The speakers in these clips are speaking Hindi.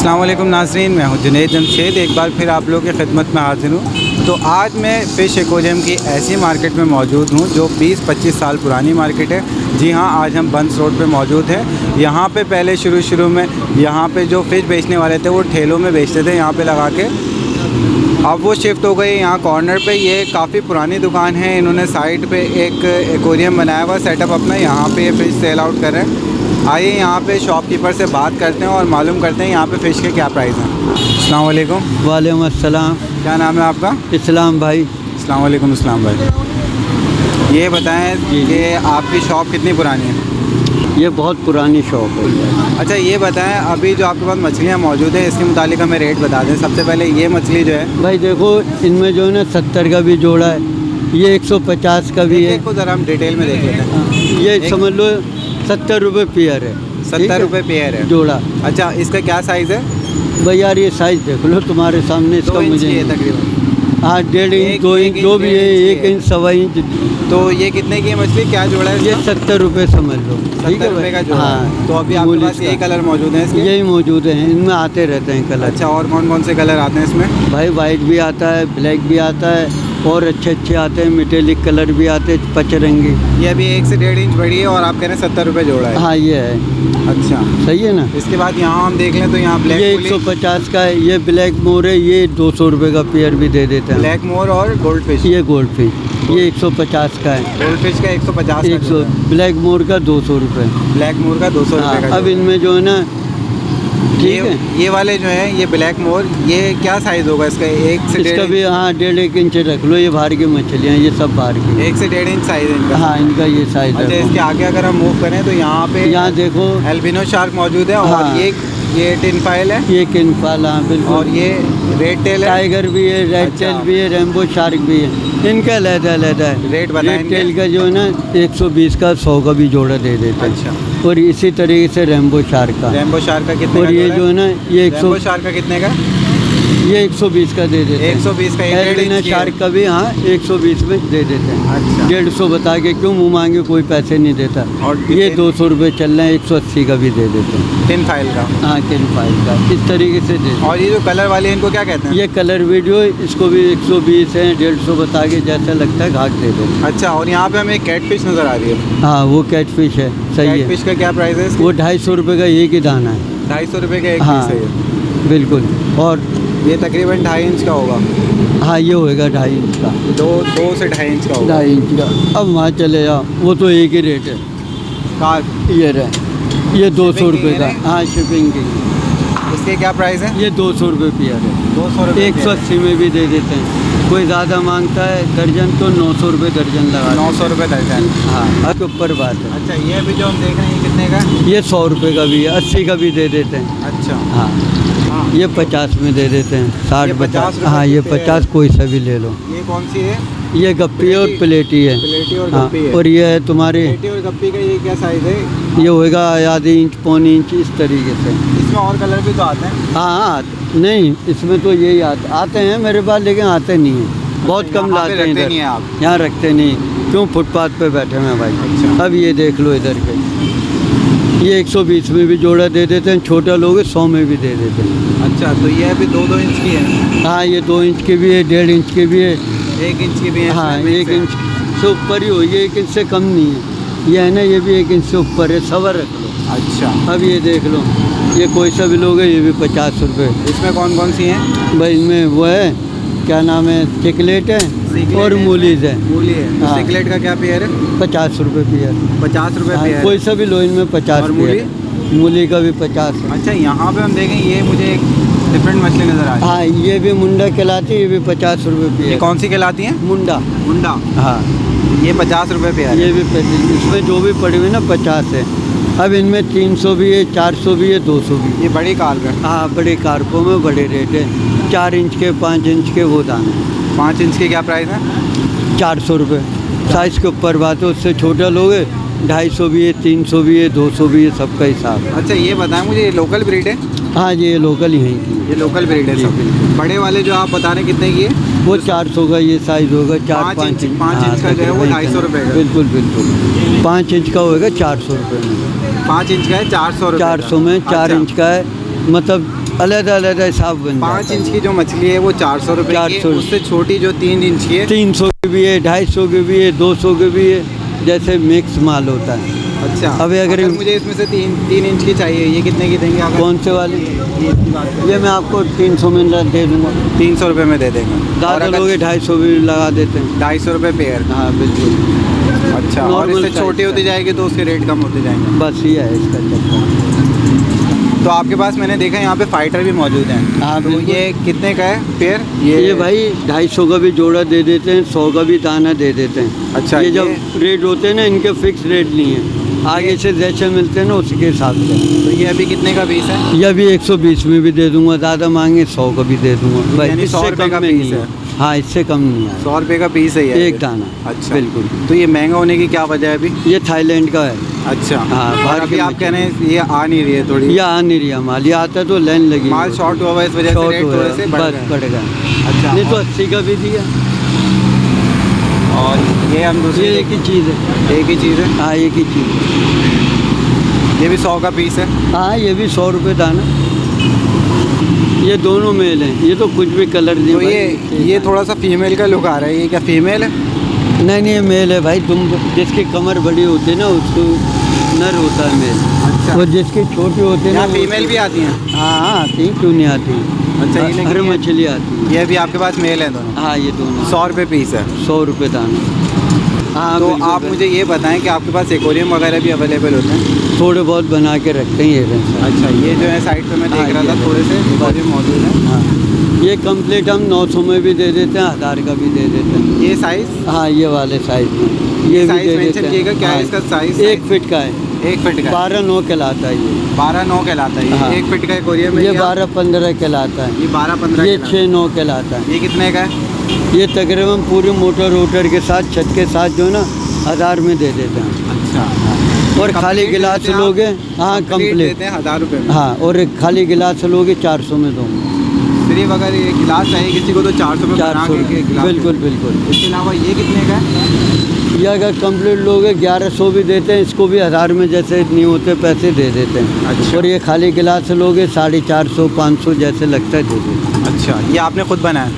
अस्सलाम वालेकुम नाज़रीन, मैं हूं जुनैद जमशेद। एक बार फिर आप लोगों की खिदमत में हाजिर हूं। तो आज मैं फ़िश एक्वेरियम की ऐसी मार्केट में मौजूद हूं जो 20-25 साल पुरानी मार्केट है। जी हां, आज हम बंस रोड पे मौजूद हैं। यहां पे पहले शुरू में यहां पे जो फ़िश बेचने वाले थे वो ठेलों में बेचते थे यहां पे लगा के। अब वो शिफ्ट हो गई यहाँ कॉर्नर पे। ये काफ़ी पुरानी दुकान है। इन्होंने साइड पे एक एक्वेरियम बनाया हुआ सेटअप अपना, यहाँ पे ये फ़िश सेल आउट कर रहे हैं। आइए यहाँ पे शॉपकीपर से बात करते हैं और मालूम करते हैं यहाँ पे फ़िश के क्या प्राइस हैं। अस्सलाम वालेकुम। वालेकुम अस्सलाम। क्या नाम है आपका? इस्लाम भाई। अस्सलाम वालेकुम इस्लाम भाई। ये बताएं कि आपकी शॉप कितनी पुरानी है? ये बहुत पुरानी शॉप है। अच्छा, ये बताएं अभी जो आपके पास मछलियाँ मौजूद है इसके मुतालिक हमें रेट बता दें। सबसे पहले ये मछली जो है भाई देखो, इनमें जो है ना 70 का भी जोड़ा है, ये 150 का भी है। को ज़रा हम डिटेल में देख लेते हैं। ये समझ लो 70 रुपये पेयर है। 70 रुपये पेयर है जोड़ा। अच्छा, इसका क्या साइज़ है भाई यार ये साइज़ देख लो तुम्हारे सामने। इसका 2 इंच मुझे की है तकरीबन। हाँ 1.5 इंच 2 इंच जो भी है, 1 इंच 1.25 इंच। तो ये कितने की है मछली? क्या जोड़ा है? ये 70 रुपये समझ लो। 70 रुपये का जोड़ा। हाँ। तो अभी आपके पास यही कलर मौजूद है इसके? यही मौजूद है, इनमें आते रहते हैं कलर। अच्छा, और कौन कौन से कलर आते हैं इसमें? भाई वाइट भी आता है, ब्लैक भी आता है और अच्छे आते हैं, मेटेलिक कलर भी आते हैं, पचरंगी। ये अभी 1 से 1.5 इंच बड़ी है और आप कह रहे हैं 70 रुपये जोड़ा है? हाँ ये है। अच्छा, सही है ना। इसके बाद यहाँ हम देख लें तो यहाँ ब्लैक ये 150 का है। ये ब्लैक मोर है, ये 200 रुपये का पेयर भी दे देते हैं। ब्लैक मोर और गोल्ड फिश? ये गोल्ड फिश ये 150 का है। गोल्ड फिश का 150 का 100, ब्लैक मोर का 200 रुपये। ब्लैक मोर का 200 रुपये का। अब इनमें जो है ना, ठीक है, ये वाले जो है ये ब्लैक मोर, ये क्या साइज़ होगा इसका? 1 से इसका 1.5 भी हाँ 1.5 इंच रख लो। ये बाहर की मछलियाँ, ये सब बाहर की। 1 से 1.5 इंच साइज़ है इनका? हाँ इनका ये साइज अच्छा, है। इसके आगे अगर हम मूव करें तो यहाँ पे यहाँ देखो एल्बिनो शार्क मौजूद है। और हाँ। ये टिन फाइल है ये किनफाल, हाँ बिल्कुल। और ये रेड टेल है। टाइगर भी है, रेड अच्छा। टेल भी है, रेम्बो शार्क भी है। इनका अलग है। रेट बताएं रेड टेल का जो है ना 120 का 100 का भी जोड़ा दे देते हैं। अच्छा, और इसी तरीके से रेम्बो शार्क का। रेम्बो शार्क का कितने और का ये जोड़ा जो है ना ये रेम्बो शार्क का कितने का? ये 120 का दे देते हैं। 120 का। एल्बिनो शार्क का भी हाँ 120 में दे देते हैं। अच्छा, 150 बता के क्यों मुँह मांगे, कोई पैसे नहीं देता। और ये 200 रुपये चल रहे हैं, 180 का भी दे देते हैं। टिन फाइल का? हाँ किनफाल का इस तरीके से दे देते हैं। और ये जो कलर वाले हैं, इनको क्या कहते हैं? ये कलर वीडियो, इसको भी 120 है, 150 बता के जैसा लगता है घाट दे दो। अच्छा, और यहाँ पे हमें कैट फिश नज़र आ रही है। हाँ वो कैट फिश है। सही कैट है। फिश का क्या प्राइस है इसका? वो 250 रुपये का एक ही दाना है। 250 रुपये का एक हाँ पीस है ये। बिल्कुल। और ये तकरीबन 2.5 इंच का होगा। हाँ ये होएगा 2.5 इंच का। 2 से 2.5 इंच का होगा। 2.5 इंच का। अब वहाँ चले जाओ, वो तो एक ही रेट है। कार ये रहे, ये 200 रुपये का। हाँ शिपिंग की। इसके क्या प्राइस है? ये 200 रुपये पेयर है। 200 रुपये। 180 में भी दे देते हैं। कोई ज़्यादा मांगता है दर्जन तो 900 रुपये दर्जन लगा। 900 रुपये दर्जन। हाँ आपके ऊपर बात है। अच्छा, ये अभी जो हम देख रहे हैं ये कितने का है? ये 100 रुपये का भी है, 80 का भी दे देते हैं। अच्छा, हाँ हाँ। ये 50 में दे देते हैं, 60 ये 50 50। रुपये हाँ ये की पेयर 50 कोई सा भी ले लो। ये कौन सी है? ये गप्पी और प्लेटी है। प्लेटी और हाँ गप्पी है। और ये है तुम्हारे, प्लेटी और गप्पी का ये क्या साइज़ है? ये होएगा आधी इंच पौनी इंच इस तरीके से। इसमें और कलर भी तो आते हैं? हाँ नहीं इसमें तो यही आते हैं मेरे पास, लेकिन आते नहीं हैं, बहुत कम यहाँ पे लाते हैं रखते इधर। नहीं हैं आप? यहाँ रखते नहीं, क्यों फुटपाथ पे बैठे हैं भाई। अच्छा। अब ये देख लो इधर के, ये 120 में भी जोड़ा दे देते हैं, छोटा लोग 100 में भी दे देते हैं। अच्छा, तो ये अभी 2-2 इंच की है? हाँ ये 2 इंच की भी है, 1.5 इंच की भी है। 1 इंच की भी है? हाँ इसमें 1 mix है? इंच से ऊपर ही हो, ये 1 इंच से कम नहीं है। ये है ना, ये भी 1 इंच से ऊपर है, सवर रख लो। अच्छा, अब ये देख लो, ये कोई सा भी लोगे ये भी 50 रुपये। इसमें कौन कौन सी हैं? भाई इनमें वो है, क्या नाम है, चिकलेट है और मूलीज है। मूली है। हाँ। सिकलेट का क्या पेयर है? 50 रुपये पेयर। 50 रुपये हाँ, पेयर। कोई सा भी लो, इनमें 50 और पेयर। मूली का भी 50 है। अच्छा, यहाँ पे हम देखें ये मुझे एक डिफरेंट मछली नज़र आ रही है। हाँ ये भी मुंडा कहलाती है, ये भी 50 रुपये ये पेयर। कौन सी कहलाती है? मुंडा। मुंडा। हाँ ये 50 रुपये पेयर है। ये भी इसमें जो भी पड़ी हुई ना 50 है। अब इनमें 300 भी है, 400 भी है, 200 भी है। ये बड़ी कार्प है? हाँ बड़े कारपों में बड़े रेट है। 4 इंच के 5 इंच के वो दाने। 5 इंच की क्या प्राइस है? 400 रुपये। साइज़ के ऊपर बात है, उससे छोटा लोगे 250 भी है, 300 भी है, 200 भी है, सबका हिसाब है। अच्छा, ये बताएं मुझे, ये लोकल ब्रीड है? हाँ ये लोकल ही है की। ये लोकल ब्रीड है सब? बड़े वाले जो आप बता रहे हैं कितने की है? वो 400 का ये साइज़ होगा, 4-5 इंच। 5 इंच का जो है वो 250 रुपये का? बिल्कुल बिल्कुल। 5 इंच का होगा 400 रुपये में। 5 इंच का है 400 रुपये? 400 में 4 अच्छा। इंच का है, मतलब अलग अलग हिसाब बन 5 जाता है। इंच की जो मछली है वो 400 रुपये की है, 400। उससे छोटी जो 3 इंच की है 300 की भी है, 250 की भी है, 200 की भी है, जैसे मिक्स माल होता है। अच्छा। अभी अगर मुझे इसमें से 3 इंच की चाहिए, ये कितने की देंगे अगर? कौन से वाले? ये इसकी बात करें। ये मैं आपको 300 में दे दूँगा। 300 रुपये में दे देंगे। और ज़्यादा अगर लोगे 250 भी लगा देते हैं। 250 रुपये पेयर। हाँ बिल्कुल। अच्छा, और Normal इससे size छोटी का। होती जाएगी तो उसके रेट कम होते जाएंगे। बस ये है इसका चक्कर। तो आपके पास मैंने देखा यहाँ पे फाइटर भी मौजूद हैं। हाँ, तो बिल्कुल। ये कितने का है पेयर? ये भाई 250 का भी जोड़ा दे देते हैं, 100 का भी दाना दे देते हैं। अच्छा, ये जब रेट होते हैं ना, इनके फिक्स रेट नहीं है, आगे से जैसे मिलते हैं ना उसके हिसाब से। तो ये अभी कितने का पीस है? ये भी 120 में भी दे दूंगा, ज़्यादा मांगे 100 का भी दे दूंगा भाई, यानी 100 इससे रुपये कम का में पीस नहीं है। है। हाँ, इससे कम नहीं है। 100 रुपये का पीस है ये? एक दाना। अच्छा, बिल्कुल। तो ये महंगा होने की क्या वजह है अभी? ये थाईलैंड का है। अच्छा। हाँ, और बाहर अभी की आप कह रहे हैं ये आ नहीं रही है थोड़ी? ये आ नहीं रहा माल, ये आता तो लाइन लगी माल हुई शॉर्ट हुआ हुआ है, इस वजह से शॉर्ट रेट हो थोड़े रहा से है, बढ़ बस गए हैं। बढ़ गया। अच्छा। नहीं तो 80 का भी दिया। और ये हम दूसरी ये एक ही चीज़ है। एक ही चीज़ है? हाँ, एक ही चीज़ है। ये भी 100 का पीस है? हाँ, ये भी 100 रुपये दाना। ये दोनों मेल हैं, ये तो कुछ भी कलर नहीं तो भाई। ये थोड़ा सा फीमेल का लुक आ रहा है, ये क्या फीमेल है? नहीं नहीं, ये मेल है भाई। तुम जिसकी कमर बड़ी होती है ना उसको नर होता है मेल। अच्छा। और जिसकी छोटी होती है ना यहाँ वो- फीमेल भी आती हैं? हाँ हाँ, आती हैं, क्यों नहीं आती। अच्छा, ये लेकिन हर ये- मछली आती है। ये भी आपके पास मेल है दोनों? हाँ, ये दोनों 100 रुपये पीस है। 100 रुपये दाना। हाँ, तो बिल्कुल, आप बिल्कुल। मुझे ये बताएं कि आपके पास एक्वेरियम वगैरह भी अवेलेबल होते हैं? थोड़े बहुत बना के रखते हैं ये रेंज। अच्छा, ये जो है साइड पे मैं देख हाँ, रहा था ये थोड़े से एक्वेरियम मौजूद है। हाँ, ये कंप्लीट हम 900 में भी दे देते हैं, 1000 का भी दे देते हैं। ये साइज़? हाँ, ये वाले साइज में ये भी साइज दे मेंशन देते हैं। किएगा, क्या है हाँ, इसका साइज? 1 फीट का है। 1 फीट का? 12-9 कहलाता है ये। 12-9 कहलाता है ये? हाँ। 1 फीट का एक्वेरियम है? ये 12-15 कहलाता है। ये 12-15 ये कहलाता है। 6-9 कहलाता है। ये कितने का है? ये तकरीबन पूरी मोटर वोटर के साथ, छत के साथ जो है ना, 1000 में दे देते हैं। अच्छा। और खाली गिलास देते हैं आप? लोगे, हाँ कंप्लीट। देते हैं 1000 रुपये में? हाँ, और एक खाली गिलास लोगे 400 में दूँगा। सिर्फ अगर ये गिलास चाहिए किसी को तो 400 में बना 400 के गिलास? बिल्कुल बिल्कुल। इसके अलावा ये कितने का है? ये अगर कंप्लीट लोगे 1100 भी देते हैं, इसको भी 1000 में जैसे नहीं होते पैसे दे देते हैं। अच्छा। और ये खाली गिलास लोगे 450-500 जैसे लगता है दे देते हैं। अच्छा, ये आपने खुद बनाया?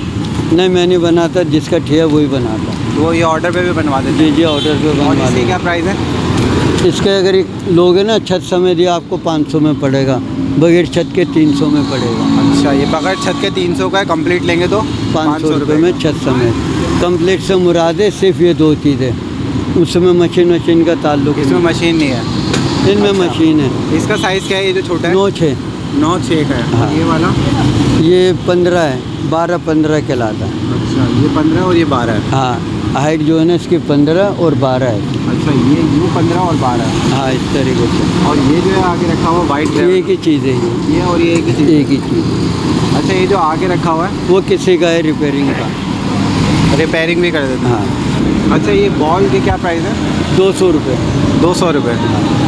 नहीं, मैं नहीं बनाता, जिसका ठेया वही बनाता। तो ये ऑर्डर पे भी बनवा देते जी जी, ऑर्डर पे हैं? और बनवा इसकी देंगे। क्या प्राइस है? इसके अगर एक लोगे ना छत समेत दिया आपको 500 में पड़ेगा, बगैर छत के 300 में पड़ेगा। अच्छा, ये बगैर छत के 300 का है, कंप्लीट लेंगे तो 500 रुपये में छत समेत। कंप्लीट से मुराद है सिर्फ ये 2 चीज़ें, उसमें मशीन का ताल्लुक इसमें मशीन नहीं है? नहीं। इनमें अच्छा। मशीन है। इसका साइज़ क्या है ये जो छोटा है? 9-6। 9-6 का है। हाँ। और ये वाला? ये 15 है, 12-15 कहलाता है। अच्छा, ये 15 और ये 12 है? हाँ, हाइट जो है ना इसकी 15 और 12 है। अच्छा, ये यूँ 15 और 12 है। हाँ, इस तरीके से। और ये जो है आगे रखा हुआ वाइट एक ही चीज़ है ये और ये एक ही चीज़? एक ही चीज़। अच्छा, ये जो आगे रखा हुआ है वो किसी का है रिपेयरिंग का। रिपेयरिंग भी कर देते हैं? हाँ, अच्छा, ये बॉल की क्या प्राइस है? 200 रुपये। 200 रुपये।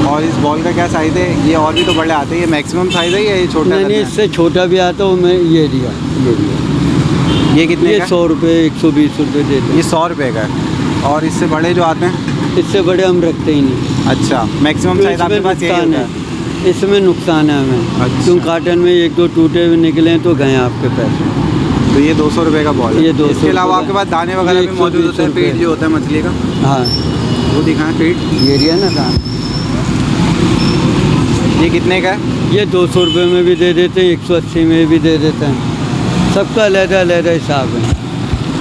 और इस बॉल का क्या साइज़ है? ये और भी तो बड़े आते हैं, ये मैक्सिमम साइज़ है या ये छोटा? नहीं नहीं, इससे छोटा भी आता है, मैं ये दिया। ये कितने ये का? 100 रुपये 120 रुपये देते ये 100 रुपये का है। और इससे बड़े जो आते हैं? हैं। इससे बड़े हम रखते ही नहीं। अच्छा, मैक्सिमम तो साइज़ आपके इसमें पास यही नुकसान होता है, है? इसमें नुकसान है हमें। अच्छा। क्यों काटन में 1-2 टूटे हुए निकले हैं तो गए आपके पैसे। तो ये 200 रुपये का बॉल है? ये 200 इसके अलावा रुपये आपके का। पास दाने वगैरह ये भी मौजूद होते हैं? 120 फीड जो होता है मछली का हाँ, वो दिखाएं, फीड। ये रिया ना दाम। ये कितने का है? ये 200 रुपये में भी दे देते हैं, 180 में भी दे देते हैं। सबका अलग हिसाब है।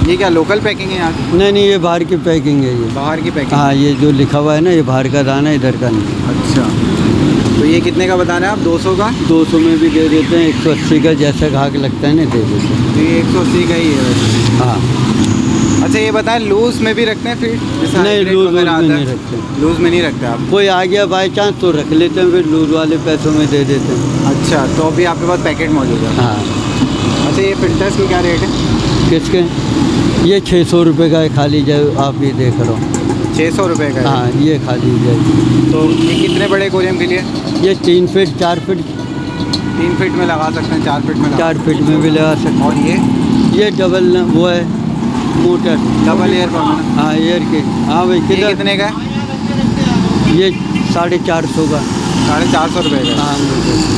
ये क्या लोकल पैकिंग है यहाँ की? नहीं नहीं, ये बाहर की पैकिंग है ये। बाहर की पैकिंग? हाँ, ये जो लिखा हुआ है ना, ये बाहर का दाना, इधर का नहीं। अच्छा, तो ये कितने का बताना है आप? 200 का? 200 में भी दे देते हैं, 180 का जैसा घाक लगता है ना दे देते हैं। तो ये 180 का ही है वैसे। हाँ, अच्छा, ये बताएं लूज़ में भी रखते हैं फीड? जैसे नहीं, hybrid लूज़ वगैरह में आता नहीं है। रखते। लूज़ में नहीं रखते आप? कोई आ गया बाई चांस तो रख लेते हैं, फिर लूज वाले पैसों में दे देते हैं। अच्छा, तो अभी आपके पास पैकेट मौजूद है? हाँ। अच्छा, ये फिल्टर्स की क्या रेट है? किसके? ये 600 रुपये का है खाली, जाए आप ये देख रहा हूँ। 600 रुपये का है? हाँ, ये खाली जाए। तो ये कितने बड़े एक्वेरियम के लिए? ये 3 फीट 4 फीट 3 फीट में लगा सकते हैं, 4 फीट में लगा 4 फीट में भी लगा सकते और ये हैं। ये डबल वो है मोटर, डबल एयर पंप? हाँ एयर के। हाँ भाई, ये किधर? कितने का है? ये 450 का। 450 रुपये का? हाँ, मोटर।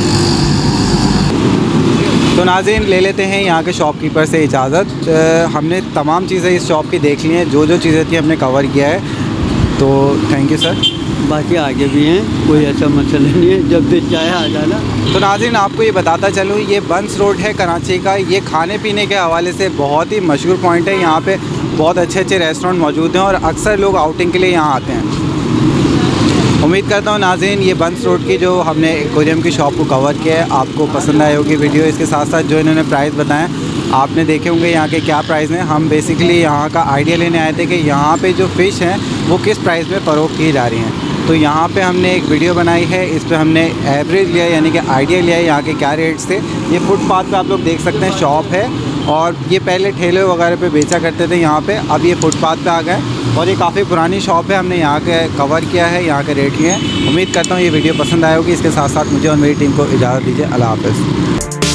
तो नाज़रीन ले लेते हैं यहाँ के शॉपकीपर से इजाज़त। हमने तमाम चीज़ें इस शॉप की देख ली हैं, जो जो चीज़ें थी हमने कवर किया है, तो थैंक यू सर। बाकी आगे भी हैं, कोई ऐसा मसला नहीं है, जब भी चाहे आ जाना। तो नाज़रीन आपको ये बताता चलूँ, ये बंस रोड है कराची का। ये खाने पीने के हवाले से बहुत ही मशहूर पॉइंट है। यहाँ पे बहुत अच्छे अच्छे रेस्टोरेंट मौजूद हैं और अक्सर लोग आउटिंग के लिए यहाँ आते हैं। उम्मीद करता हूँ नाज़रीन ये बंस रोड की जो हमने एक्वेरियम की शॉप को कवर किया है आपको पसंद आई होगी वीडियो। इसके साथ साथ जो इन्होंने प्राइस बताएं आपने देखे होंगे यहाँ के क्या प्राइस हैं। हम बेसिकली यहाँ का आइडिया लेने आए थे कि यहाँ पे जो फ़िश हैं वो किस प्राइस में फ़रोख्त की जा रही हैं। तो यहाँ पे हमने एक वीडियो बनाई है, इस पर हमने एवरेज लिया यानी कि आइडिया लिया है यहाँ के क्या रेट्स थे। ये फुटपाथ पे आप लोग देख सकते हैं शॉप है और ये पहले ठेले वगैरह पे बेचा करते थे यहाँ पे, अब ये फुटपाथ पे आ गए और ये काफ़ी पुरानी शॉप है। हमने यहाँ के कवर किया है, यहाँ के रेट लिए हैं। उम्मीद करता हूँ ये वीडियो पसंद आए होगी। इसके साथ साथ मुझे और मेरी टीम को इजाज़त दीजिए। अल्लाह हाफ़िज़।